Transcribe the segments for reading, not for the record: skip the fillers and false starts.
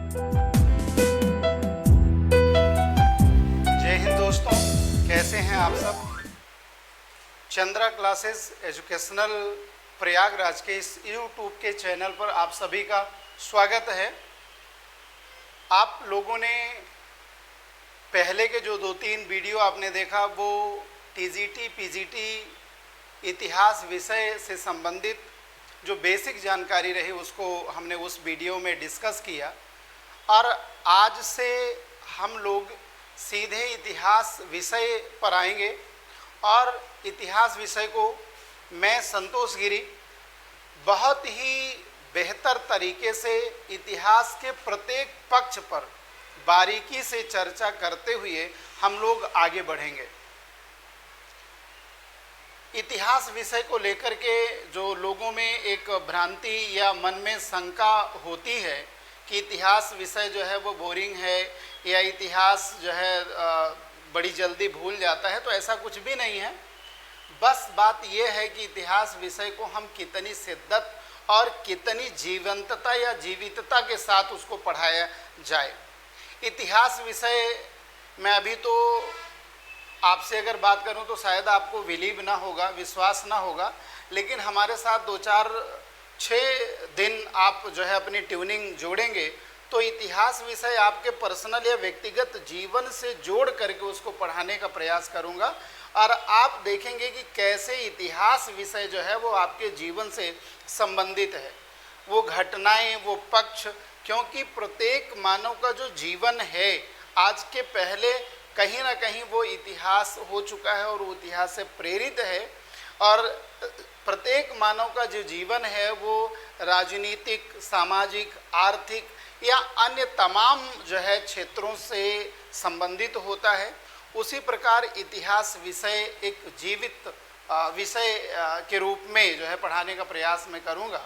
जय हिंद दोस्तों, कैसे हैं आप सब। चंद्रा क्लासेस एजुकेशनल प्रयागराज के इस यूट्यूब के चैनल पर आप सभी का स्वागत है। आप लोगों ने पहले के जो 2-3 वीडियो आपने देखा वो टीजीटी पीजीटी इतिहास विषय से संबंधित जो बेसिक जानकारी रही उसको हमने उस वीडियो में डिस्कस किया, और आज से हम लोग सीधे इतिहास विषय पर आएंगे। और इतिहास विषय को मैं संतोष गिरी बहुत ही बेहतर तरीके से इतिहास के प्रत्येक पक्ष पर बारीकी से चर्चा करते हुए हम लोग आगे बढ़ेंगे। इतिहास विषय को लेकर के जो लोगों में एक भ्रांति या मन में शंका होती है कि इतिहास विषय जो है वो बोरिंग है या इतिहास जो है बड़ी जल्दी भूल जाता है, तो ऐसा कुछ भी नहीं है। बस बात यह है कि इतिहास विषय को हम कितनी शिद्दत और कितनी जीवंतता या जीवितता के साथ उसको पढ़ाया जाए। इतिहास विषय में अभी तो आपसे अगर बात करूं तो शायद आपको बिलीव ना होगा, विश्वास ना होगा, लेकिन हमारे साथ 2-4-6 दिन आप जो है अपनी ट्यूनिंग जोड़ेंगे तो इतिहास विषय आपके पर्सनल या व्यक्तिगत जीवन से जोड़ करके उसको पढ़ाने का प्रयास करूंगा। और आप देखेंगे कि कैसे इतिहास विषय जो है वो आपके जीवन से संबंधित है, वो घटनाएं, वो पक्ष, क्योंकि प्रत्येक मानव का जो जीवन है आज के पहले कहीं ना कहीं वो इतिहास हो चुका है और वो इतिहास से प्रेरित है। और प्रत्येक मानव का जो जीवन है वो राजनीतिक, सामाजिक, आर्थिक या अन्य तमाम जो है क्षेत्रों से संबंधित होता है। उसी प्रकार इतिहास विषय एक जीवित विषय के रूप में जो है पढ़ाने का प्रयास मैं करूँगा।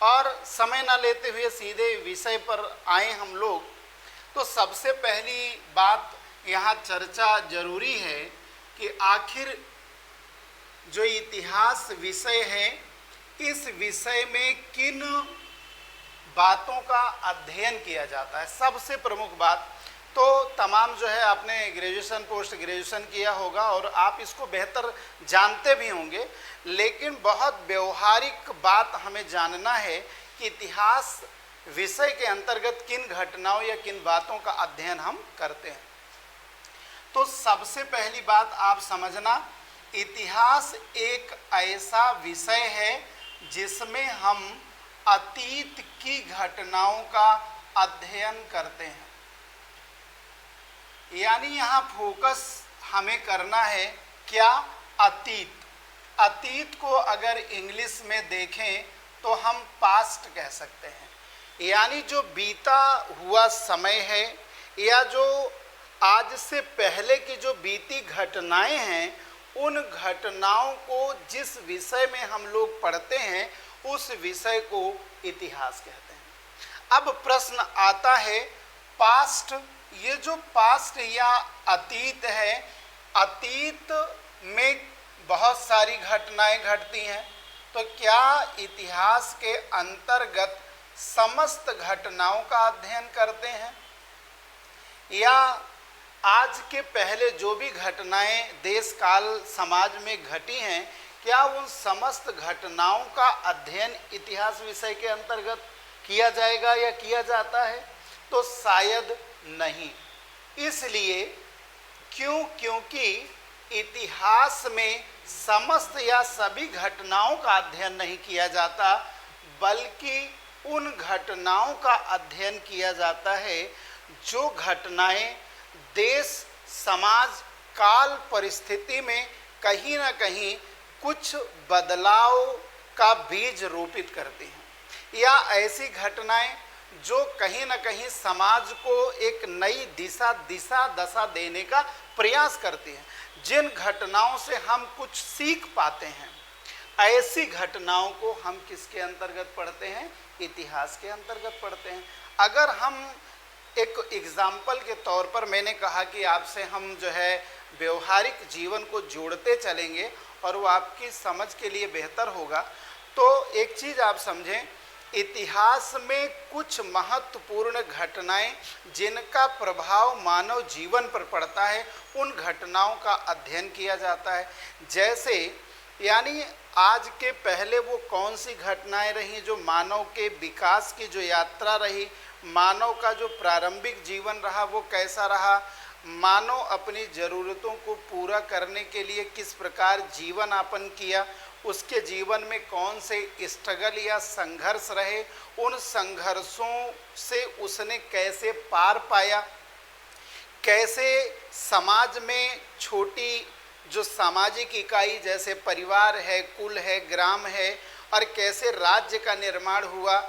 और समय ना लेते हुए सीधे विषय पर आए हम लोग, तो सबसे पहली बात यहाँ चर्चा जरूरी है कि आखिर जो इतिहास विषय है इस विषय में किन बातों का अध्ययन किया जाता है। सबसे प्रमुख बात तो तमाम जो है आपने ग्रेजुएशन, पोस्ट ग्रेजुएशन किया होगा और आप इसको बेहतर जानते भी होंगे, लेकिन बहुत व्यवहारिक बात हमें जानना है कि इतिहास विषय के अंतर्गत किन घटनाओं या किन बातों का अध्ययन हम करते हैं। तो सबसे पहली बात आप समझना, इतिहास एक ऐसा विषय है जिसमें हम अतीत की घटनाओं का अध्ययन करते हैं। यानी यहाँ फोकस हमें करना है क्या, अतीत। अतीत को अगर इंग्लिश में देखें तो हम पास्ट कह सकते हैं, यानी जो बीता हुआ समय है या जो आज से पहले की जो बीती घटनाएं हैं उन घटनाओं को जिस विषय में हम लोग पढ़ते हैं उस विषय को इतिहास कहते हैं। अब प्रश्न आता है पास्ट, ये जो पास्ट या अतीत है, अतीत में बहुत सारी घटनाएं घटती हैं, तो क्या इतिहास के अंतर्गत समस्त घटनाओं का अध्ययन करते हैं या आज के पहले जो भी घटनाएं देश काल समाज में घटी हैं क्या उन समस्त घटनाओं का अध्ययन इतिहास विषय के अंतर्गत किया जाएगा या किया जाता है? तो शायद नहीं। इसलिए क्योंकि इतिहास में समस्त या सभी घटनाओं का अध्ययन नहीं किया जाता, बल्कि उन घटनाओं का अध्ययन किया जाता है जो घटनाएं देश, समाज, काल, परिस्थिति में कहीं ना कहीं कुछ बदलाव का बीज रोपित करती हैं, या ऐसी घटनाएं जो कहीं ना कहीं समाज को एक नई दशा देने का प्रयास करती हैं, जिन घटनाओं से हम कुछ सीख पाते हैं, ऐसी घटनाओं को हम किसके अंतर्गत पढ़ते हैं? इतिहास के अंतर्गत पढ़ते हैं। अगर हम एक एग्जाम्पल के तौर पर, मैंने कहा कि आपसे हम जो है व्यवहारिक जीवन को जोड़ते चलेंगे और वो आपकी समझ के लिए बेहतर होगा, तो एक चीज़ आप समझें इतिहास में कुछ महत्वपूर्ण घटनाएं जिनका प्रभाव मानव जीवन पर पड़ता है, उन घटनाओं का अध्ययन किया जाता है। जैसे यानी आज के पहले वो कौन सी घटनाएं रही जो मानव के विकास की जो यात्रा रही, मानव का जो प्रारंभिक जीवन रहा वो कैसा रहा, मानव अपनी ज़रूरतों को पूरा करने के लिए किस प्रकार जीवन यापन किया, उसके जीवन में कौन से स्ट्रगल या संघर्ष रहे, उन संघर्षों से उसने कैसे पार पाया, कैसे समाज में छोटी जो सामाजिक इकाई जैसे परिवार है, कुल है, ग्राम है, और कैसे राज्य का निर्माण हुआ,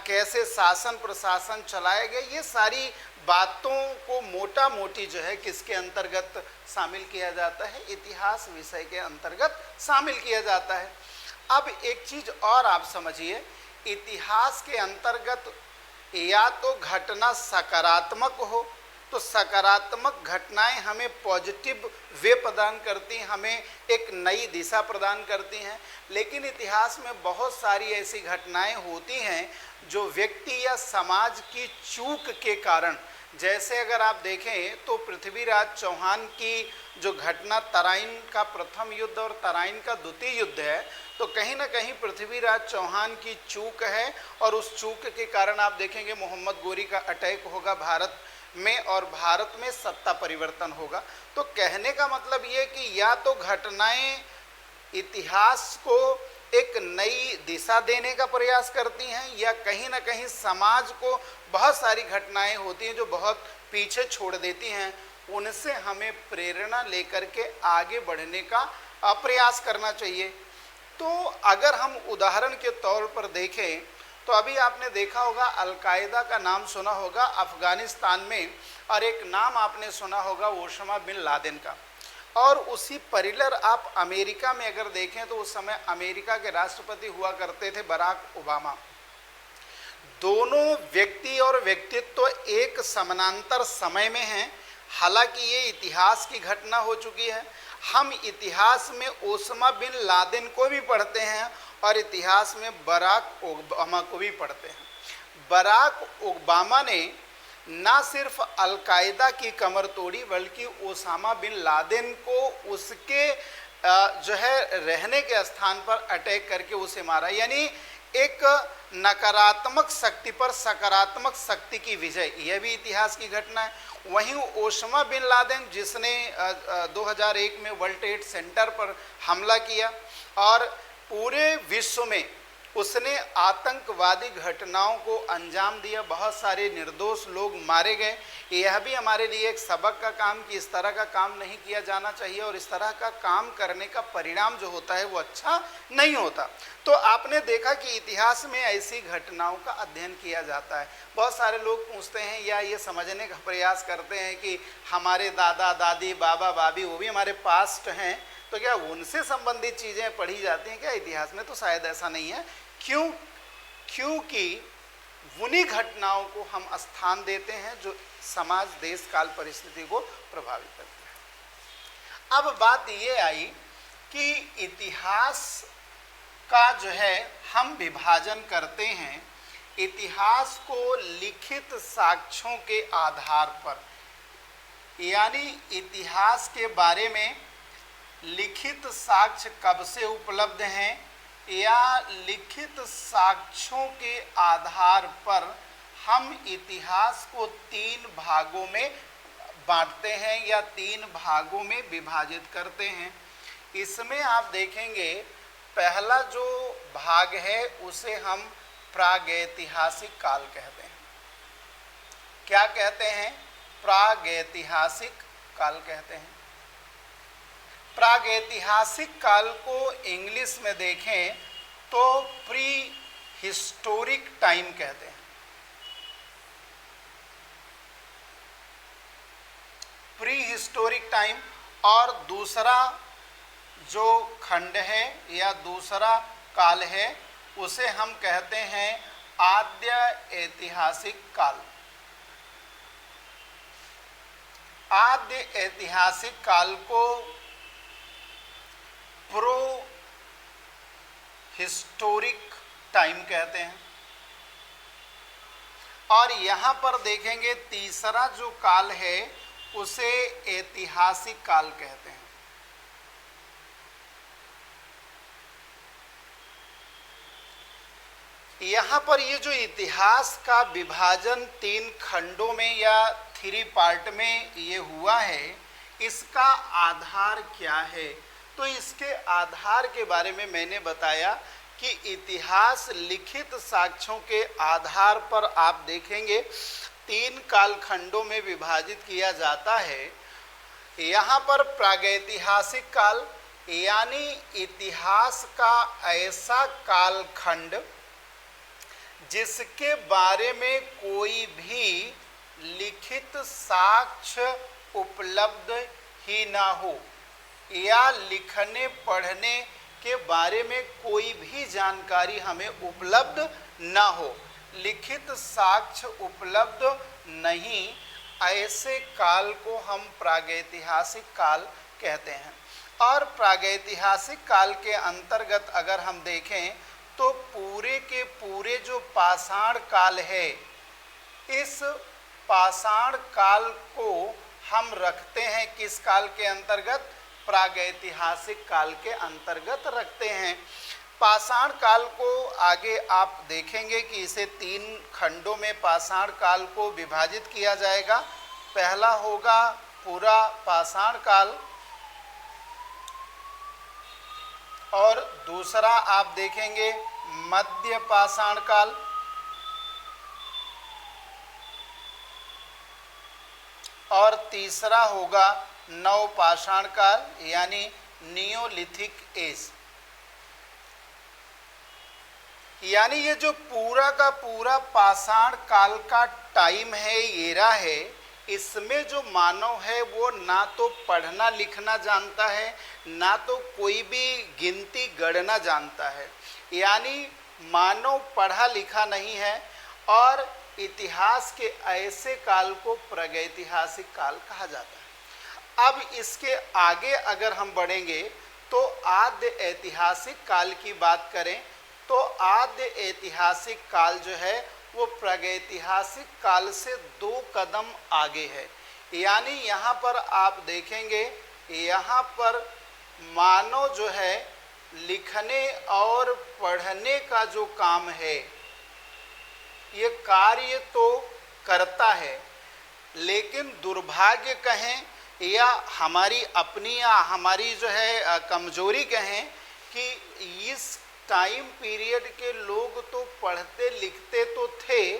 कैसे शासन प्रशासन चलाया गया, ये सारी बातों को मोटा मोटी जो है किसके अंतर्गत शामिल किया जाता है, इतिहास विषय के अंतर्गत शामिल किया जाता है। अब एक चीज़ और आप समझिए, इतिहास के अंतर्गत या तो घटना सकारात्मक हो तो सकारात्मक घटनाएं हमें पॉजिटिव वे प्रदान करती हैं, हमें एक नई दिशा प्रदान करती हैं, लेकिन इतिहास में बहुत सारी ऐसी घटनाएं होती हैं जो व्यक्ति या समाज की चूक के कारण, जैसे अगर आप देखें तो पृथ्वीराज चौहान की जो घटना तराइन का प्रथम युद्ध और तराइन का द्वितीय युद्ध है, तो कहीं ना कहीं पृथ्वीराज चौहान की चूक है, और उस चूक के कारण आप देखेंगे मोहम्मद गोरी का अटैक होगा भारत में और भारत में सत्ता परिवर्तन होगा। तो कहने का मतलब ये कि या तो घटनाएं इतिहास को एक नई दिशा देने का प्रयास करती हैं, या कहीं ना कहीं समाज को बहुत सारी घटनाएं होती हैं जो बहुत पीछे छोड़ देती हैं, उनसे हमें प्रेरणा लेकर के आगे बढ़ने का प्रयास करना चाहिए। तो अगर हम उदाहरण के तौर पर देखें तो अभी आपने देखा होगा अल-कायदा का नाम सुना होगा अफ़गानिस्तान में, और एक नाम आपने सुना होगा ओसामा बिन लादेन का। और उसी परिलर आप अमेरिका में अगर देखें तो उस समय अमेरिका के राष्ट्रपति हुआ करते थे बराक ओबामा। दोनों व्यक्ति और व्यक्तित्व एक समानांतर समय में हैं। हालांकि ये इतिहास की घटना हो चुकी है, हम इतिहास में ओसामा बिन लादेन को भी पढ़ते हैं और इतिहास में बराक ओबामा को भी पढ़ते हैं। बराक ओबामा ने ना सिर्फ अल-कायदा की कमर तोड़ी बल्कि ओसामा बिन लादेन को उसके जो है रहने के स्थान पर अटैक करके उसे मारा। यानी एक नकारात्मक शक्ति पर सकारात्मक शक्ति की विजय, यह भी इतिहास की घटना है। वहीं ओसामा बिन लादेन जिसने 2001 में वर्ल्ड ट्रेड सेंटर पर हमला किया और पूरे विश्व में उसने आतंकवादी घटनाओं को अंजाम दिया, बहुत सारे निर्दोष लोग मारे गए। यह भी हमारे लिए एक सबक का काम कि इस तरह का काम नहीं किया जाना चाहिए और इस तरह का काम करने का परिणाम जो होता है वो अच्छा नहीं होता। तो आपने देखा कि इतिहास में ऐसी घटनाओं का अध्ययन किया जाता है। बहुत सारे लोग पूछते हैं या ये समझने का प्रयास करते हैं कि हमारे दादा दादी बाबा बाबी वो भी हमारे पास्ट हैं, तो क्या उनसे संबंधित चीज़ें पढ़ी जाती हैं क्या इतिहास में? तो शायद ऐसा नहीं है। क्योंकि उन्हीं घटनाओं को हम स्थान देते हैं जो समाज देश काल परिस्थिति को प्रभावित करती है। अब बात ये आई कि इतिहास का जो है हम विभाजन करते हैं इतिहास को लिखित साक्ष्यों के आधार पर, यानी इतिहास के बारे में लिखित साक्ष्य कब से उपलब्ध हैं या लिखित साक्ष्यों के आधार पर हम इतिहास को 3 भागों में बांटते हैं या 3 भागों में विभाजित करते हैं। इसमें आप देखेंगे पहला जो भाग है उसे हम प्रागैतिहासिक काल कहते हैं। क्या कहते हैं? प्रागैतिहासिक काल कहते हैं। प्रागैतिहासिक काल को इंग्लिश में देखें तो प्री हिस्टोरिक टाइम कहते हैं। Pre historic time. और दूसरा जो खंड है या दूसरा काल है उसे हम कहते हैं आद्य ऐतिहासिक काल। आद्य ऐतिहासिक काल को प्रो हिस्टोरिक टाइम कहते हैं। और यहाँ पर देखेंगे तीसरा जो काल है उसे ऐतिहासिक काल कहते हैं। यहाँ पर ये जो इतिहास का विभाजन 3 खंडों में या 3 पार्ट में ये हुआ है, इसका आधार क्या है? तो इसके आधार के बारे में मैंने बताया कि इतिहास लिखित साक्ष्यों के आधार पर आप देखेंगे 3 कालखंडों में विभाजित किया जाता है। यहाँ पर प्रागैतिहासिक काल यानी इतिहास का ऐसा कालखंड जिसके बारे में कोई भी लिखित साक्ष्य उपलब्ध ही ना हो या लिखने पढ़ने के बारे में कोई भी जानकारी हमें उपलब्ध ना हो, लिखित साक्ष्य उपलब्ध नहीं, ऐसे काल को हम प्रागैतिहासिक काल कहते हैं। और प्रागैतिहासिक काल के अंतर्गत अगर हम देखें तो पूरे के पूरे जो पाषाण काल है, इस पाषाण काल को हम रखते हैं किस काल के अंतर्गत? प्रागैतिहासिक काल के अंतर्गत रखते हैं। पाषाण काल को आगे आप देखेंगे कि इसे 3 खंडों में पाषाण काल को विभाजित किया जाएगा। पहला होगा पूरा पाषाण काल और दूसरा आप देखेंगे मध्य पाषाण काल और तीसरा होगा नव पाषाण काल यानी नियोलिथिक एज। यानी ये जो पूरा का पूरा पाषाण काल का टाइम है, एरा है, इसमें जो मानव है वो ना तो पढ़ना लिखना जानता है, ना तो कोई भी गिनती गणना जानता है, यानी मानव पढ़ा लिखा नहीं है। और इतिहास के ऐसे काल को प्रागैतिहासिक काल कहा जाता है। अब इसके आगे अगर हम बढ़ेंगे तो आद्य ऐतिहासिक काल की बात करें तो आद्य ऐतिहासिक काल जो है वो प्रागैतिहासिक काल से 2 कदम आगे है। यानी यहाँ पर आप देखेंगे, यहाँ पर मानव जो है लिखने और पढ़ने का जो काम है, ये कार्य तो करता है, लेकिन दुर्भाग्य कहें या हमारी अपनी या हमारी जो है कमजोरी कहें कि इस टाइम पीरियड के लोग तो पढ़ते लिखते तो थे,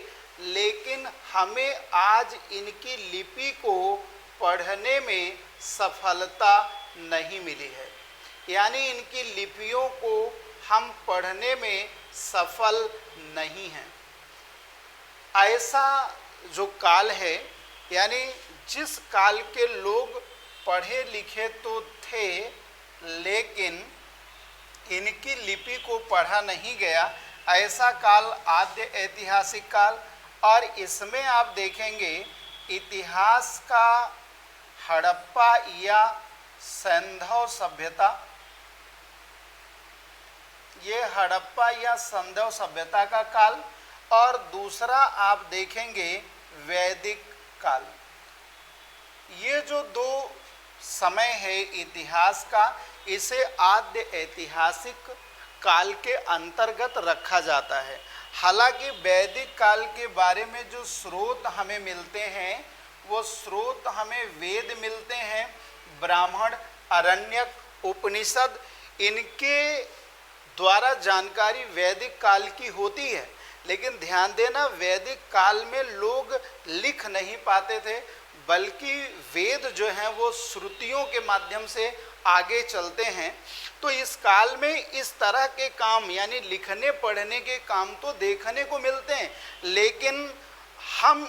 लेकिन हमें आज इनकी लिपि को पढ़ने में सफलता नहीं मिली है। यानी इनकी लिपियों को हम पढ़ने में सफल नहीं हैं। ऐसा जो काल है, यानी जिस काल के लोग पढ़े लिखे तो थे लेकिन इनकी लिपि को पढ़ा नहीं गया, ऐसा काल आद्य ऐतिहासिक काल। और इसमें आप देखेंगे इतिहास का हड़प्पा या सैंधव सभ्यता, ये हड़प्पा या सैंधव सभ्यता का काल। और दूसरा आप देखेंगे वैदिक काल। ये जो 2 समय है इतिहास का, इसे आद्य ऐतिहासिक काल के अंतर्गत रखा जाता है। हालांकि वैदिक काल के बारे में जो स्रोत हमें मिलते हैं वो स्रोत हमें वेद मिलते हैं, ब्राह्मण, अरण्यक, उपनिषद, इनके द्वारा जानकारी वैदिक काल की होती है। लेकिन ध्यान देना, वैदिक काल में लोग लिख नहीं पाते थे, बल्कि वेद जो हैं वो श्रुतियों के माध्यम से आगे चलते हैं। तो इस काल में इस तरह के काम यानी लिखने पढ़ने के काम तो देखने को मिलते हैं, लेकिन हम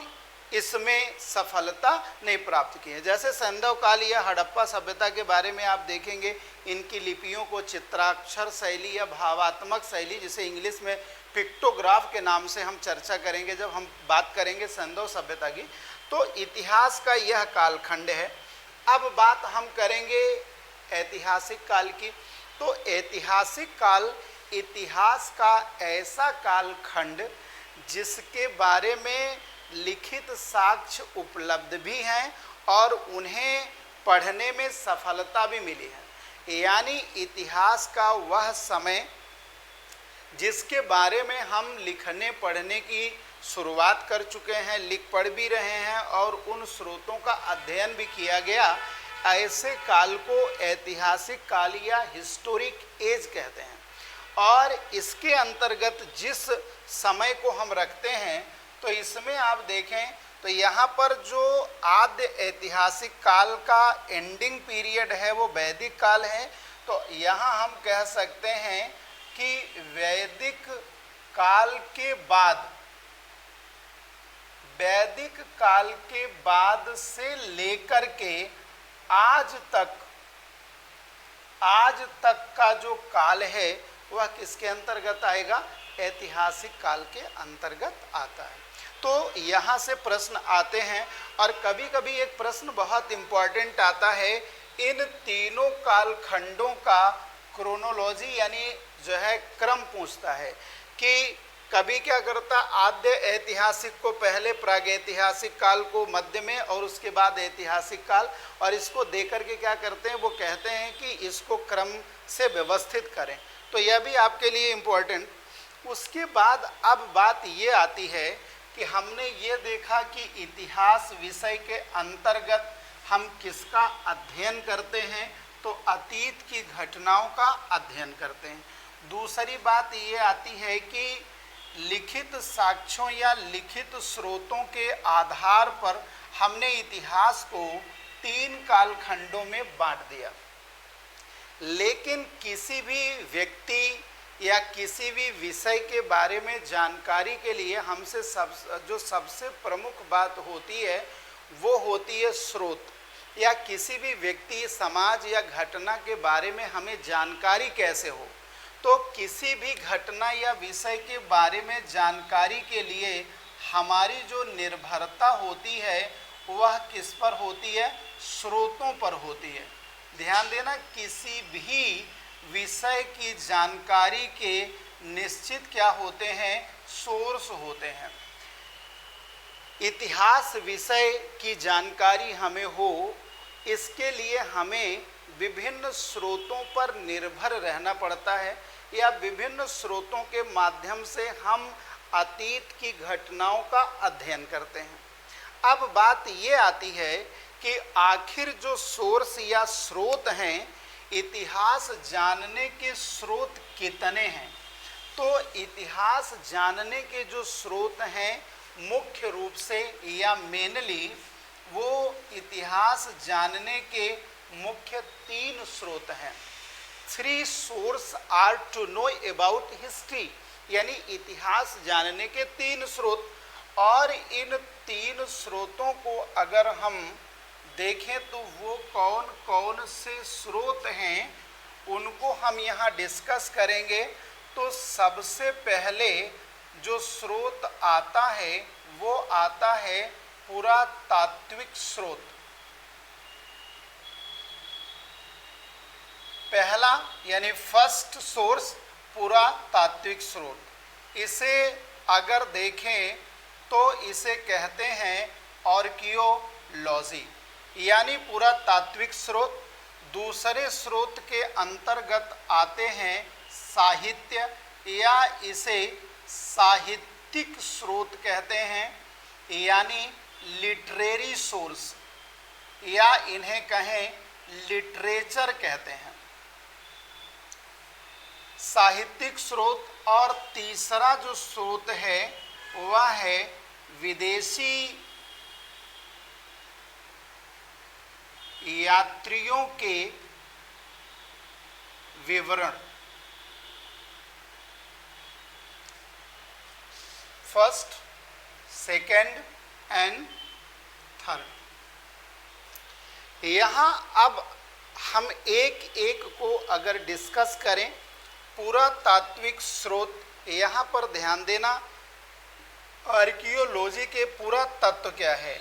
इसमें सफलता नहीं प्राप्त की है। जैसे सैंधव काल या हड़प्पा सभ्यता के बारे में आप देखेंगे, इनकी लिपियों को चित्राक्षर शैली या भावात्मक शैली, जिसे इंग्लिश में पिक्टोग्राफ के नाम से हम चर्चा करेंगे जब हम बात करेंगे सैंधव सभ्यता की। तो इतिहास का यह कालखंड है। अब बात हम करेंगे ऐतिहासिक काल की। तो ऐतिहासिक काल इतिहास का ऐसा कालखंड जिसके बारे में लिखित साक्ष्य उपलब्ध भी हैं और उन्हें पढ़ने में सफलता भी मिली है। यानी इतिहास का वह समय जिसके बारे में हम लिखने पढ़ने की शुरुआत कर चुके हैं, लिख पढ़ भी रहे हैं और उन स्रोतों का अध्ययन भी किया गया, ऐसे काल को ऐतिहासिक काल या हिस्टोरिक एज कहते हैं। और इसके अंतर्गत जिस समय को हम रखते हैं तो इसमें आप देखें तो यहाँ पर जो आद्य ऐतिहासिक काल का एंडिंग पीरियड है वो वैदिक काल है। तो यहाँ हम कह सकते हैं कि वैदिक काल के बाद से लेकर के आज तक का जो काल है वह किसके अंतर्गत आएगा? ऐतिहासिक काल के अंतर्गत आता है। तो यहाँ से प्रश्न आते हैं और कभी कभी एक प्रश्न बहुत इम्पॉर्टेंट आता है, इन तीनों कालखंडों का क्रोनोलॉजी यानी जो है क्रम पूछता है कि कभी क्या करता, आद्य ऐतिहासिक को पहले, प्रागैतिहासिक काल को मध्य में और उसके बाद ऐतिहासिक काल, और इसको देकर के क्या करते हैं, वो कहते हैं कि इसको क्रम से व्यवस्थित करें। तो यह भी आपके लिए इम्पोर्टेंट। उसके बाद अब बात ये आती है कि हमने ये देखा कि इतिहास विषय के अंतर्गत हम किसका अध्ययन करते हैं, तो अतीत की घटनाओं का अध्ययन करते हैं। दूसरी बात ये आती है कि लिखित साक्ष्यों या लिखित स्रोतों के आधार पर हमने इतिहास को 3 कालखंडों में बांट दिया। लेकिन किसी भी व्यक्ति या किसी भी विषय के बारे में जानकारी के लिए हमसे जो सबसे प्रमुख बात होती है वो होती है स्रोत, या किसी भी व्यक्ति, समाज या घटना के बारे में हमें जानकारी कैसे हो। तो किसी भी घटना या विषय के बारे में जानकारी के लिए हमारी जो निर्भरता होती है वह किस पर होती है? स्रोतों पर होती है। ध्यान देना, किसी भी विषय की जानकारी के निश्चित क्या होते हैं? सोर्स होते हैं। इतिहास विषय की जानकारी हमें हो, इसके लिए हमें विभिन्न स्रोतों पर निर्भर रहना पड़ता है, या विभिन्न स्रोतों के माध्यम से हम अतीत की घटनाओं का अध्ययन करते हैं। अब बात ये आती है कि आखिर जो सोर्स या स्रोत हैं, इतिहास जानने के स्रोत कितने हैं? तो इतिहास जानने के जो स्रोत हैं मुख्य रूप से या मेनली वो इतिहास जानने के मुख्य 3 स्रोत हैं। 3 source are to know about history, यानी इतिहास जानने के 3 स्रोत। और इन 3 स्रोतों को अगर हम देखें तो वो कौन कौन से स्रोत हैं उनको हम यहाँ डिस्कस करेंगे। तो सबसे पहले जो स्रोत आता है वो आता है पुरातात्विक स्रोत। पहला यानी फर्स्ट सोर्स पुरातात्विक स्रोत। इसे अगर देखें तो इसे कहते हैं आर्कियोलॉजी, यानी पुरातात्विक स्रोत। दूसरे स्रोत के अंतर्गत आते हैं साहित्य, या इसे साहित्यिक स्रोत कहते हैं, यानी लिटरेरी सोर्स, या इन्हें कहें लिटरेचर कहते हैं, साहित्यिक स्रोत। और तीसरा जो स्रोत है वह है विदेशी यात्रियों के विवरण। First, second and third. यहाँ अब हम एक एक को अगर डिस्कस करें, पुरातात्विक स्रोत, यहाँ पर ध्यान देना, आर्कियोलॉजी के पुरातत्व क्या है,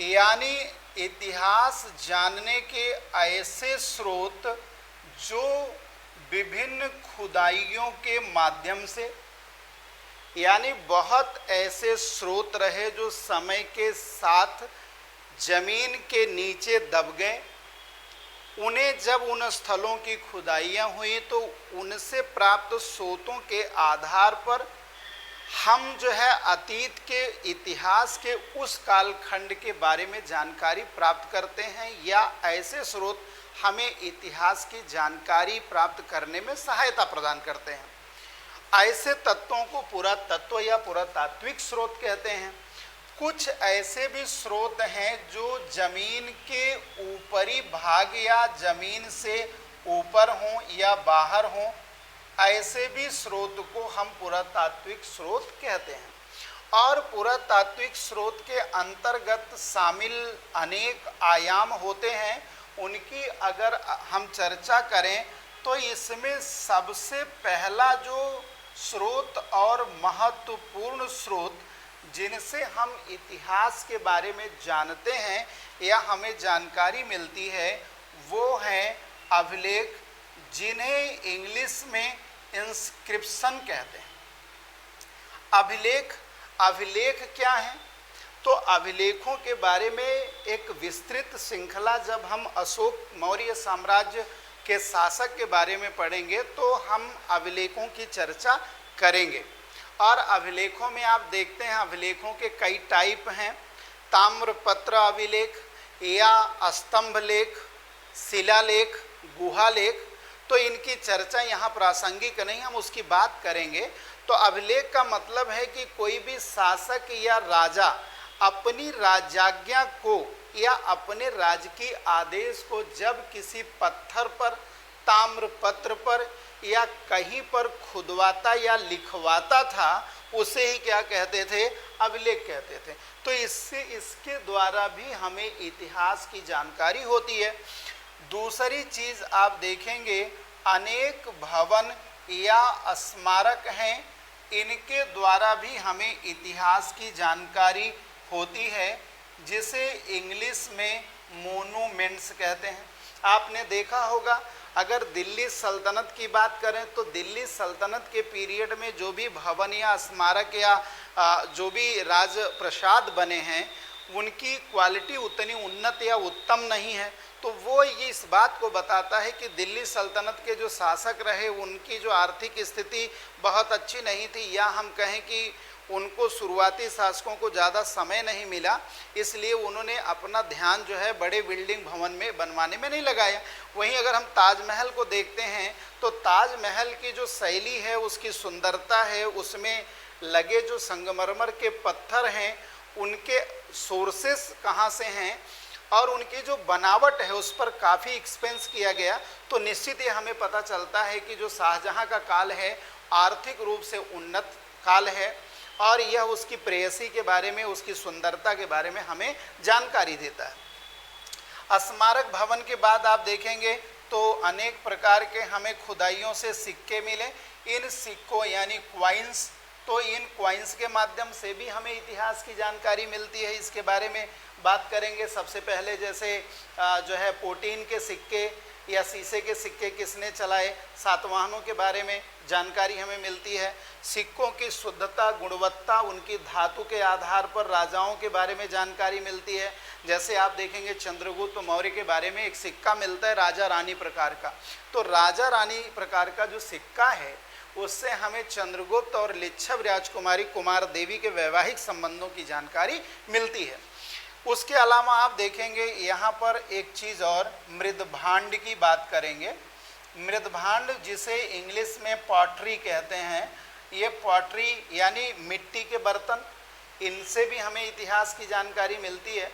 यानी इतिहास जानने के ऐसे स्रोत जो विभिन्न खुदाइयों के माध्यम से यानी बहुत ऐसे स्रोत रहे जो समय के साथ जमीन के नीचे दब गए। उन्हें जब उन स्थलों की खुदाइयाँ हुई तो उनसे प्राप्त स्रोतों के आधार पर हम जो है अतीत के इतिहास के उस कालखंड के बारे में जानकारी प्राप्त करते हैं, या ऐसे स्रोत हमें इतिहास की जानकारी प्राप्त करने में सहायता प्रदान करते हैं। ऐसे तत्वों को पुरातत्व या पुरातात्विक स्रोत कहते हैं। कुछ ऐसे भी स्रोत हैं जो जमीन के ऊपरी भाग या जमीन से ऊपर हों या बाहर हों, ऐसे भी स्रोत को हम पुरातात्विक स्रोत कहते हैं। और पुरातात्विक स्रोत के अंतर्गत शामिल अनेक आयाम होते हैं, उनकी अगर हम चर्चा करें तो इसमें सबसे पहला जो स्रोत और महत्वपूर्ण स्रोत जिनसे हम इतिहास के बारे में जानते हैं या हमें जानकारी मिलती है, वो हैं अभिलेख, जिन्हें इंग्लिश में इंस्क्रिप्शन कहते हैं। अभिलेख क्या है? तो अभिलेखों के बारे में एक विस्तृत श्रृंखला जब हम अशोक मौर्य साम्राज्य के शासक के बारे में पढ़ेंगे तो हम अभिलेखों की चर्चा करेंगे। और अभिलेखों में आप देखते हैं अभिलेखों के कई टाइप हैं, ताम्रपत्र अभिलेख या स्तंभ लेख, शिलालेख, गुहालेख। तो इनकी चर्चा यहाँ प्रासंगिक नहीं, हम उसकी बात करेंगे। तो अभिलेख का मतलब है कि कोई भी शासक या राजा अपनी राजाज्ञा को या अपने राजकीय आदेश को जब किसी पत्थर पर, ताम्रपत्र पर या कहीं पर खुदवाता या लिखवाता था, उसे ही क्या कहते थे? अभिलेख कहते थे। तो इसके द्वारा भी हमें इतिहास की जानकारी होती है। दूसरी चीज़ आप देखेंगे, अनेक भवन या स्मारक हैं, इनके द्वारा भी हमें इतिहास की जानकारी होती है, जिसे इंग्लिश में मोनूमेंट्स कहते हैं। आपने देखा होगा, अगर दिल्ली सल्तनत की बात करें तो दिल्ली सल्तनत के पीरियड में जो भी भवन या स्मारक या जो भी राजप्रसाद बने हैं, उनकी क्वालिटी उतनी उन्नत या उत्तम नहीं है। तो वो ये इस बात को बताता है कि दिल्ली सल्तनत के जो शासक रहे उनकी जो आर्थिक स्थिति बहुत अच्छी नहीं थी, या हम कहें कि उनको शुरुआती शासकों को ज़्यादा समय नहीं मिला, इसलिए उन्होंने अपना ध्यान जो है बड़े बिल्डिंग भवन में बनवाने में नहीं लगाया। वहीं अगर हम ताजमहल को देखते हैं तो ताजमहल की जो शैली है, उसकी सुंदरता है, उसमें लगे जो संगमरमर के पत्थर हैं, उनके सोर्सेस कहाँ से हैं और उनकी जो बनावट है उस पर काफ़ी एक्सपेंस किया गया। तो निश्चित ही हमें पता चलता है कि जो शाहजहाँ का काल है आर्थिक रूप से उन्नत काल है, और यह उसकी प्रेयसी के बारे में, उसकी सुंदरता के बारे में हमें जानकारी देता है। स्मारक भवन के बाद आप देखेंगे तो अनेक प्रकार के हमें खुदाइयों से सिक्के मिले। इन सिक्कों यानी क्वाइंस, तो इन क्वाइंस के माध्यम से भी हमें इतिहास की जानकारी मिलती है। इसके बारे में बात करेंगे। सबसे पहले जैसे जो है पोटीन के सिक्के या शीशे के सिक्के किसने चलाए, सातवाहनों के बारे में जानकारी हमें मिलती है। सिक्कों की शुद्धता, गुणवत्ता, उनकी धातु के आधार पर राजाओं के बारे में जानकारी मिलती है। जैसे आप देखेंगे चंद्रगुप्त मौर्य के बारे में एक सिक्का मिलता है राजा रानी प्रकार का। तो राजा रानी प्रकार का जो सिक्का है उससे हमें चंद्रगुप्त और लिच्छव राजकुमारी कुमार देवी के वैवाहिक संबंधों की जानकारी मिलती है। उसके अलावा आप देखेंगे यहाँ पर एक चीज़ और, मृदभांड की बात करेंगे। मृदभांड जिसे इंग्लिश में पॉटरी कहते हैं, ये पॉटरी यानी मिट्टी के बर्तन, इनसे भी हमें इतिहास की जानकारी मिलती है।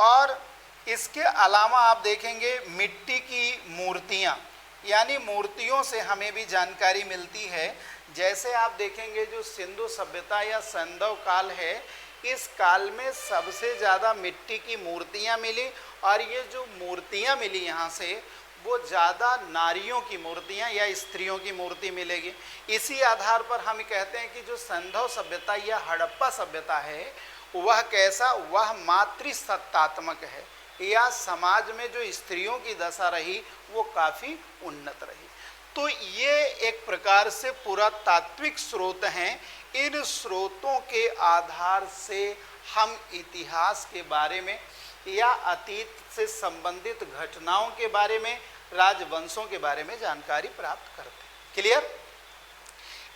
और इसके अलावा आप देखेंगे मिट्टी की मूर्तियाँ, यानी मूर्तियों से हमें भी जानकारी मिलती है। जैसे आप देखेंगे जो सिंधु सभ्यता या सैंधव काल है, इस काल में सबसे ज़्यादा मिट्टी की मूर्तियाँ मिली, और ये जो मूर्तियाँ मिली यहाँ से वो ज़्यादा नारियों की मूर्तियाँ या स्त्रियों की मूर्ति मिलेगी। इसी आधार पर हम कहते हैं कि जो सैंधव सभ्यता या हड़प्पा सभ्यता है वह कैसा, वह मातृसत्तात्मक है, या समाज में जो स्त्रियों की दशा रही वो काफ़ी उन्नत रही। तो ये एक प्रकार से पुरातात्विक स्रोत हैं। इन स्रोतों के आधार से हम इतिहास के बारे में या अतीत से संबंधित घटनाओं के बारे में, राजवंशों के बारे में जानकारी प्राप्त करते हैं। क्लियर?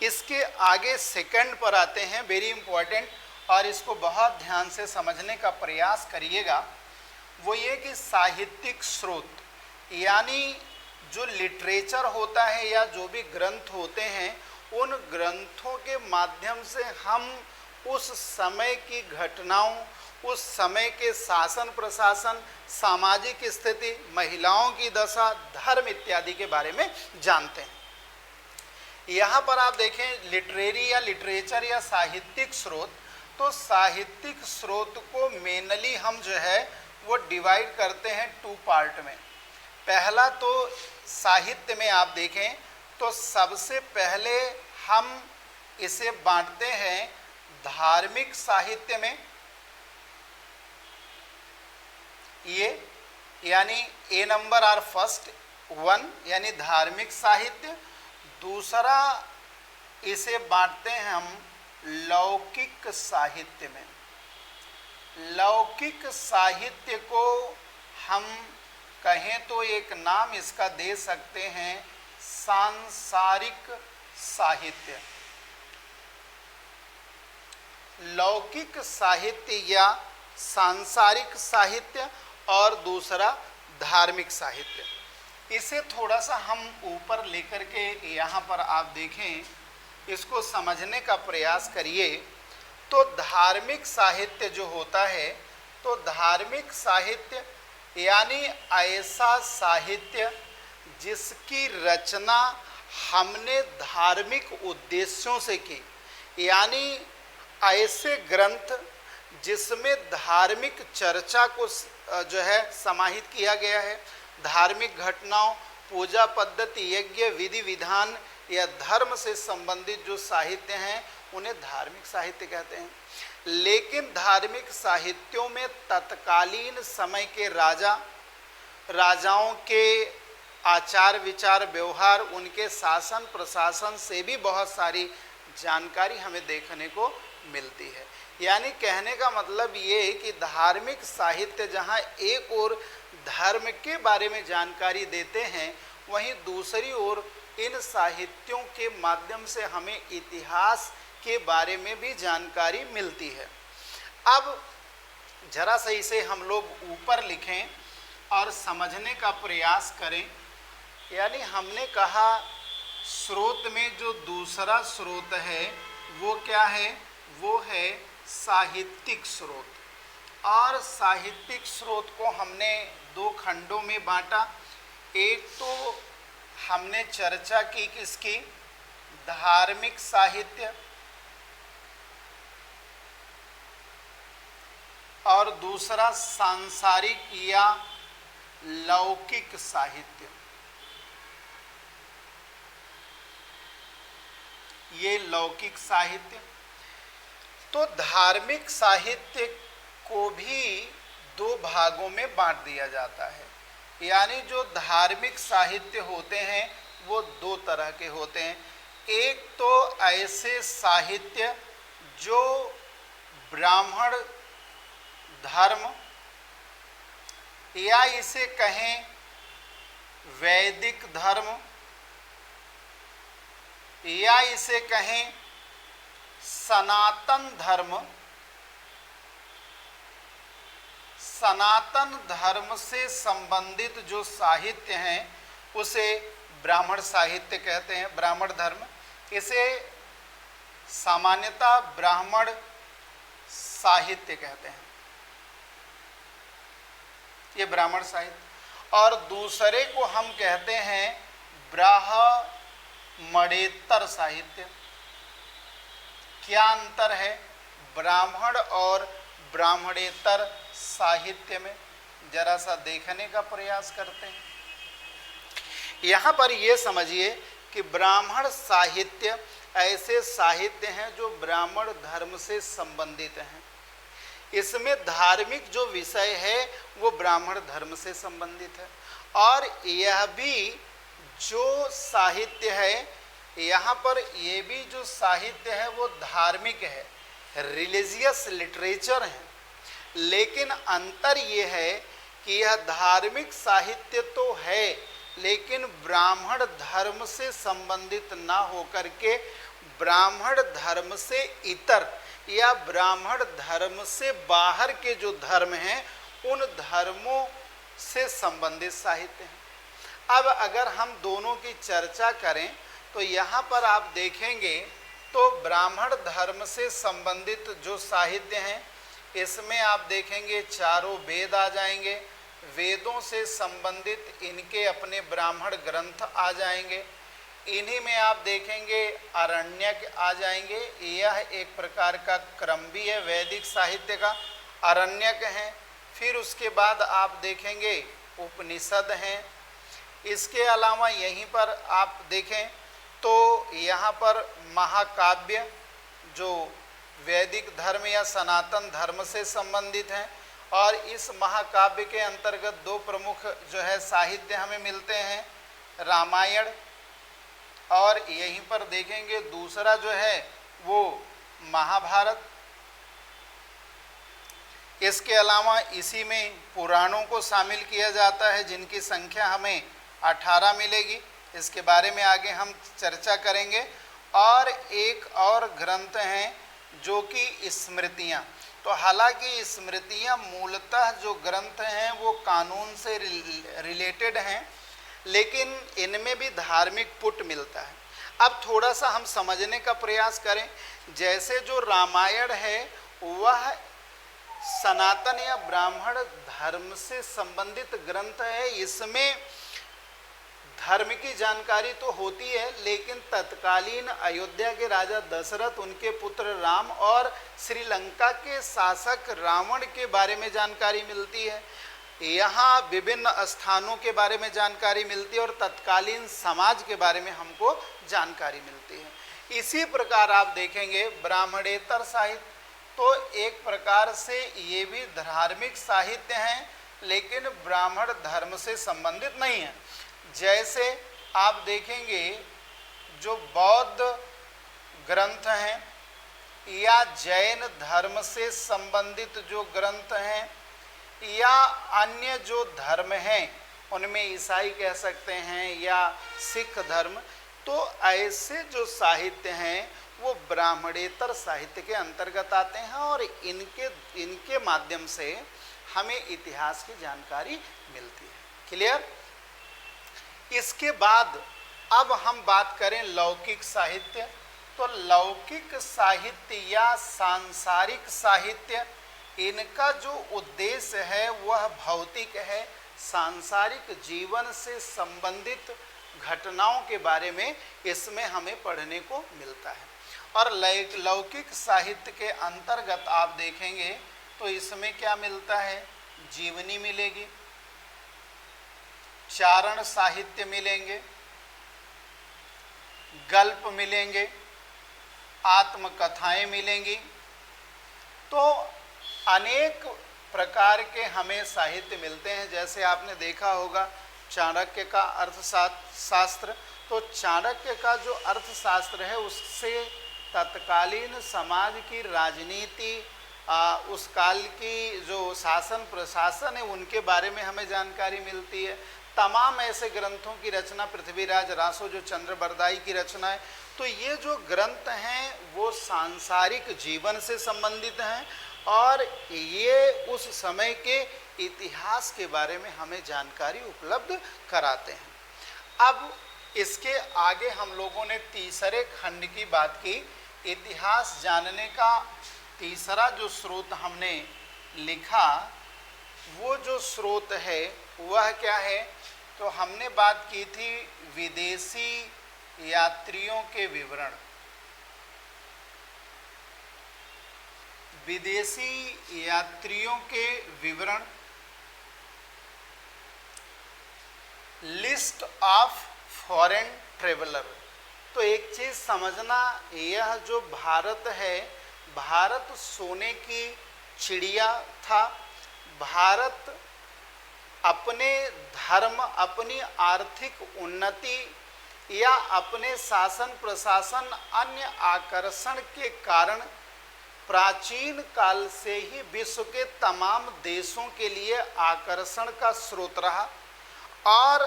इसके आगे सेकंड पर आते हैं, वेरी इंपॉर्टेंट, और इसको बहुत ध्यान से समझने का प्रयास करिएगा। वो ये कि साहित्यिक स्रोत, यानी जो लिटरेचर होता है या जो भी ग्रंथ होते हैं, उन ग्रंथों के माध्यम से हम उस समय की घटनाओं, उस समय के शासन प्रशासन, सामाजिक स्थिति, महिलाओं की दशा, धर्म इत्यादि के बारे में जानते हैं। यहाँ पर आप देखें लिटरेरी या लिटरेचर या साहित्यिक स्रोत, तो साहित्यिक स्रोत को मेनली हम जो है वो डिवाइड करते हैं 2 पार्ट में। पहला तो साहित्य में आप देखें तो सबसे पहले हम इसे बांटते हैं धार्मिक साहित्य में, ये यानी ए नंबर आर फर्स्ट 1 यानी धार्मिक साहित्य। दूसरा इसे बांटते हैं हम लौकिक साहित्य में। लौकिक साहित्य को हम कहें तो एक नाम इसका दे सकते हैं सांसारिक साहित्य। लौकिक साहित्य या सांसारिक साहित्य और दूसरा धार्मिक साहित्य। इसे थोड़ा सा हम ऊपर लेकर के यहाँ पर आप देखें, इसको समझने का प्रयास करिए। तो धार्मिक साहित्य जो होता है, तो धार्मिक साहित्य यानी ऐसा साहित्य जिसकी रचना हमने धार्मिक उद्देश्यों से की, यानी ऐसे ग्रंथ जिसमें धार्मिक चर्चा को जो है समाहित किया गया है। धार्मिक घटनाओं, पूजा पद्धति, यज्ञ, विधि विधान या धर्म से संबंधित जो साहित्य हैं उन्हें धार्मिक साहित्य कहते हैं। लेकिन धार्मिक साहित्यों में तत्कालीन समय के राजाओं के आचार विचार व्यवहार, उनके शासन प्रशासन से भी बहुत सारी जानकारी हमें देखने को मिलती है। यानी कहने का मतलब ये है कि धार्मिक साहित्य जहाँ एक ओर धर्म के बारे में जानकारी देते हैं, वहीं दूसरी ओर इन साहित्यों के माध्यम से हमें इतिहास के बारे में भी जानकारी मिलती है। अब जरा सा इसे हम लोग ऊपर लिखें और समझने का प्रयास करें। यानी हमने कहा स्रोत में जो दूसरा स्रोत है वो क्या है? वो है साहित्यिक स्रोत। और साहित्यिक स्रोत को हमने 2 खंडों में बांटा। एक तो हमने चर्चा की किसकी? धार्मिक साहित्य, और दूसरा सांसारिक या लौकिक साहित्य। ये लौकिक साहित्य। तो धार्मिक साहित्य को भी 2 भागों में बांट दिया जाता है। यानी जो धार्मिक साहित्य होते हैं वो 2 तरह के होते हैं। एक तो ऐसे साहित्य जो ब्राह्मण धर्म या इसे कहें वैदिक धर्म या इसे कहें सनातन धर्म, सनातन धर्म से संबंधित जो साहित्य हैं उसे ब्राह्मण साहित्य कहते हैं, ब्राह्मण धर्म। इसे सामान्यतः ब्राह्मण साहित्य कहते हैं, ये ब्राह्मण साहित्य। और दूसरे को हम कहते हैं ब्राह्मणेतर साहित्य। क्या अंतर है ब्राह्मण और ब्राह्मणेतर साहित्य में? जरा सा देखने का प्रयास करते हैं। यहाँ पर ये समझिए कि ब्राह्मण साहित्य ऐसे साहित्य हैं जो ब्राह्मण धर्म से संबंधित हैं। इसमें धार्मिक जो विषय है वो ब्राह्मण धर्म से संबंधित है। और यह भी जो साहित्य है, यहाँ पर ये भी जो साहित्य है वो धार्मिक है, रिलीजियस लिटरेचर है, लेकिन अंतर ये है कि यह धार्मिक साहित्य तो है लेकिन ब्राह्मण धर्म से संबंधित ना होकर के ब्राह्मण धर्म से इतर या ब्राह्मण धर्म से बाहर के जो धर्म हैं उन धर्मों से संबंधित साहित्य है। अब अगर हम दोनों की चर्चा करें तो यहाँ पर आप देखेंगे तो ब्राह्मण धर्म से संबंधित जो साहित्य हैं इसमें आप देखेंगे चारों वेद आ जाएंगे, वेदों से संबंधित इनके अपने ब्राह्मण ग्रंथ आ जाएंगे, इन्हीं में आप देखेंगे आरण्यक आ जाएंगे। यह एक प्रकार का क्रम भी है वैदिक साहित्य का, आरण्यक हैं। फिर उसके बाद आप देखेंगे उपनिषद हैं। इसके अलावा यहीं पर आप देखें तो यहाँ पर महाकाव्य जो वैदिक धर्म या सनातन धर्म से संबंधित हैं, और इस महाकाव्य के अंतर्गत दो प्रमुख जो है साहित्य हमें मिलते हैं, रामायण, और यहीं पर देखेंगे दूसरा जो है वो महाभारत। इसके अलावा इसी में पुराणों को शामिल किया जाता है जिनकी संख्या हमें 18 मिलेगी, इसके बारे में आगे हम चर्चा करेंगे। और एक और ग्रंथ हैं जो कि स्मृतियाँ। तो हालांकि स्मृतियाँ मूलतः जो ग्रंथ हैं वो कानून से रिलेटेड हैं, लेकिन इनमें भी धार्मिक पुट मिलता है। अब थोड़ा सा हम समझने का प्रयास करें। जैसे जो रामायण है वह सनातन या ब्राह्मण धर्म से संबंधित ग्रंथ है, इसमें धर्म की जानकारी तो होती है लेकिन तत्कालीन अयोध्या के राजा दशरथ, उनके पुत्र राम और श्रीलंका के शासक रावण के बारे में जानकारी मिलती है। यहाँ विभिन्न स्थानों के बारे में जानकारी मिलती है और तत्कालीन समाज के बारे में हमको जानकारी मिलती है। इसी प्रकार आप देखेंगे ब्राह्मणेतर साहित्य, तो एक प्रकार से ये भी धार्मिक साहित्य हैं लेकिन ब्राह्मण धर्म से संबंधित नहीं है। जैसे आप देखेंगे जो बौद्ध ग्रंथ हैं या जैन धर्म से संबंधित जो ग्रंथ हैं या अन्य जो धर्म हैं उनमें ईसाई कह सकते हैं या सिख धर्म, तो ऐसे जो साहित्य हैं वो ब्राह्मणेतर साहित्य के अंतर्गत आते हैं और इनके माध्यम से हमें इतिहास की जानकारी मिलती है। क्लियर? इसके बाद अब हम बात करें लौकिक साहित्य। तो लौकिक साहित्य या सांसारिक साहित्य, इनका जो उद्देश्य है वह भौतिक है, सांसारिक जीवन से संबंधित घटनाओं के बारे में इसमें हमें पढ़ने को मिलता है। और लौकिक साहित्य के अंतर्गत आप देखेंगे तो इसमें क्या मिलता है, जीवनी मिलेगी, चारण साहित्य मिलेंगे, गल्प मिलेंगे, आत्मकथाएं मिलेंगी। तो अनेक प्रकार के हमें साहित्य मिलते हैं। जैसे आपने देखा होगा चाणक्य का अर्थशास्त्र, तो चाणक्य का जो अर्थशास्त्र है उससे तत्कालीन समाज की राजनीति, उस काल की जो शासन प्रशासन है उनके बारे में हमें जानकारी मिलती है। तमाम ऐसे ग्रंथों की रचना पृथ्वीराज रासो जो चंद्रबरदाई की रचना है, तो ये जो ग्रंथ हैं वो सांसारिक जीवन से संबंधित हैं और ये उस समय के इतिहास के बारे में हमें जानकारी उपलब्ध कराते हैं। अब इसके आगे हम लोगों ने तीसरे खंड की बात की। इतिहास जानने का तीसरा जो स्रोत हमने लिखा, वो जो स्रोत है वह क्या है, तो हमने बात की थी विदेशी यात्रियों के विवरण। विदेशी यात्रियों के विवरण, लिस्ट ऑफ फॉरेन ट्रेवलर। तो एक चीज़ समझना, यह जो भारत है, भारत सोने की चिड़िया था। भारत अपने धर्म, अपनी आर्थिक उन्नति या अपने शासन प्रशासन अन्य आकर्षण के कारण प्राचीन काल से ही विश्व के तमाम देशों के लिए आकर्षण का स्रोत रहा और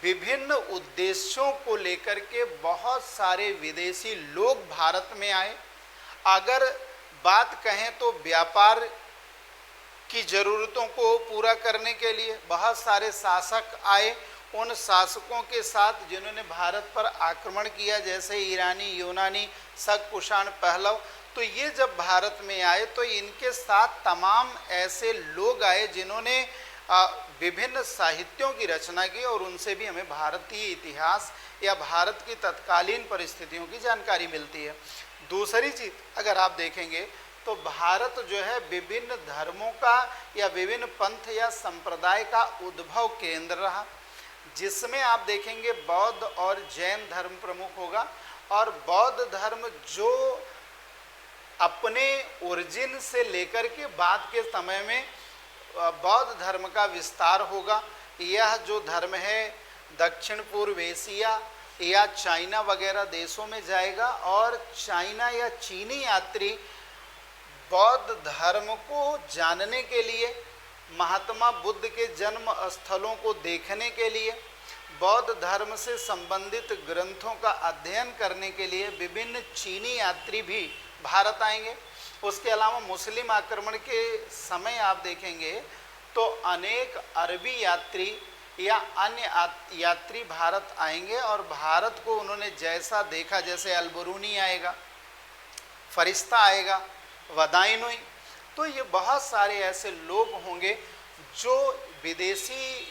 विभिन्न उद्देश्यों को लेकर के बहुत सारे विदेशी लोग भारत में आए। अगर बात कहें तो व्यापार की ज़रूरतों को पूरा करने के लिए बहुत सारे शासक आए। उन शासकों के साथ जिन्होंने भारत पर आक्रमण किया, जैसे ईरानी, यूनानी, शक, कुषाण, पहलव, तो ये जब भारत में आए तो इनके साथ तमाम ऐसे लोग आए जिन्होंने विभिन्न साहित्यों की रचना की और उनसे भी हमें भारतीय इतिहास या भारत की तत्कालीन परिस्थितियों की जानकारी मिलती है। दूसरी चीज़ अगर आप देखेंगे तो भारत जो है विभिन्न धर्मों का या विभिन्न पंथ या संप्रदाय का उद्भव केंद्र रहा, जिसमें आप देखेंगे बौद्ध और जैन धर्म प्रमुख होगा और बौद्ध धर्म जो अपने ओरिजिन से लेकर के बाद के समय में बौद्ध धर्म का विस्तार होगा। यह जो धर्म है दक्षिण पूर्व एशिया या चाइना वगैरह देशों में जाएगा और चाइना या चीनी यात्री बौद्ध धर्म को जानने के लिए, महात्मा बुद्ध के जन्म स्थलों को देखने के लिए, बौद्ध धर्म से संबंधित ग्रंथों का अध्ययन करने के लिए विभिन्न चीनी यात्री भी भारत आएंगे। उसके अलावा मुस्लिम आक्रमण के समय आप देखेंगे तो अनेक अरबी यात्री या अन्य यात्री भारत आएंगे और भारत को उन्होंने जैसा देखा, जैसे अलबरूनी आएगा, फरिश्ता आएगा, वदाइनुई, तो ये बहुत सारे ऐसे लोग होंगे जो विदेशी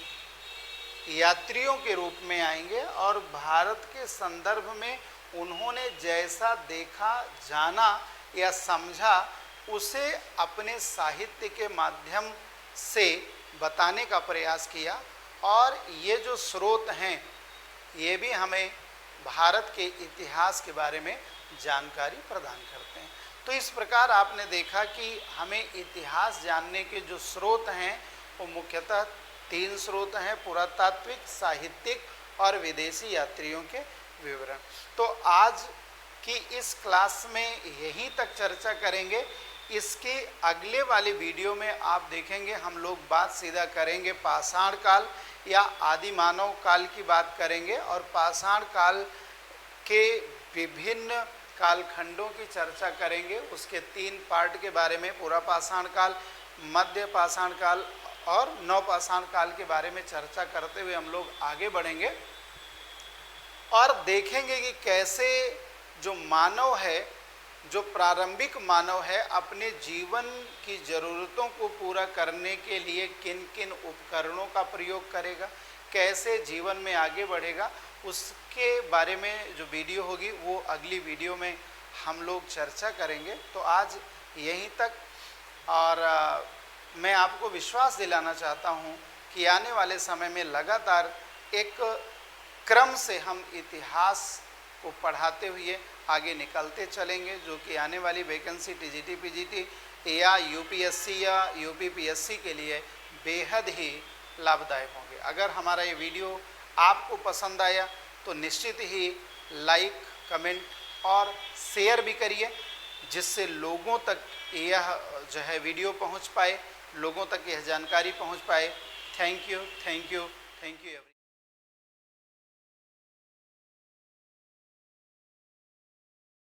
यात्रियों के रूप में आएंगे और भारत के संदर्भ में उन्होंने जैसा देखा, जाना या समझा उसे अपने साहित्य के माध्यम से बताने का प्रयास किया और ये जो स्रोत हैं ये भी हमें भारत के इतिहास के बारे में जानकारी प्रदान करते हैं। तो इस प्रकार आपने देखा कि हमें इतिहास जानने के जो स्रोत हैं वो मुख्यतः 3 स्रोत हैं, पुरातात्विक, साहित्यिक और विदेशी यात्रियों के विवरण। तो आज कि इस क्लास में यहीं तक चर्चा करेंगे। इसके अगले वाले वीडियो में आप देखेंगे हम लोग बात सीधा करेंगे पाषाण काल या आदि मानव काल की बात करेंगे और पाषाण काल के विभिन्न कालखंडों की चर्चा करेंगे। उसके 3 पार्ट के बारे में, पूरा पाषाण काल, मध्य पाषाण काल और नवपाषाण काल के बारे में चर्चा करते हुए हम लोग आगे बढ़ेंगे और देखेंगे कि कैसे जो मानव है, जो प्रारंभिक मानव है, अपने जीवन की ज़रूरतों को पूरा करने के लिए किन किन उपकरणों का प्रयोग करेगा, कैसे जीवन में आगे बढ़ेगा, उसके बारे में जो वीडियो होगी वो अगली वीडियो में हम लोग चर्चा करेंगे। तो आज यहीं तक और मैं आपको विश्वास दिलाना चाहता हूँ कि आने वाले समय में लगातार एक क्रम से हम इतिहास को पढ़ाते हुए आगे निकलते चलेंगे, जो कि आने वाली वैकेंसी टीजीटी, पीजीटी या यूपीएससी या यूपीपीएससी के लिए बेहद ही लाभदायक होंगे। अगर हमारा ये वीडियो आपको पसंद आया तो निश्चित ही लाइक, कमेंट और शेयर भी करिए, जिससे लोगों तक यह जो है वीडियो पहुंच पाए, लोगों तक यह जानकारी पहुंच पाए। Thank you, thank you, thank you.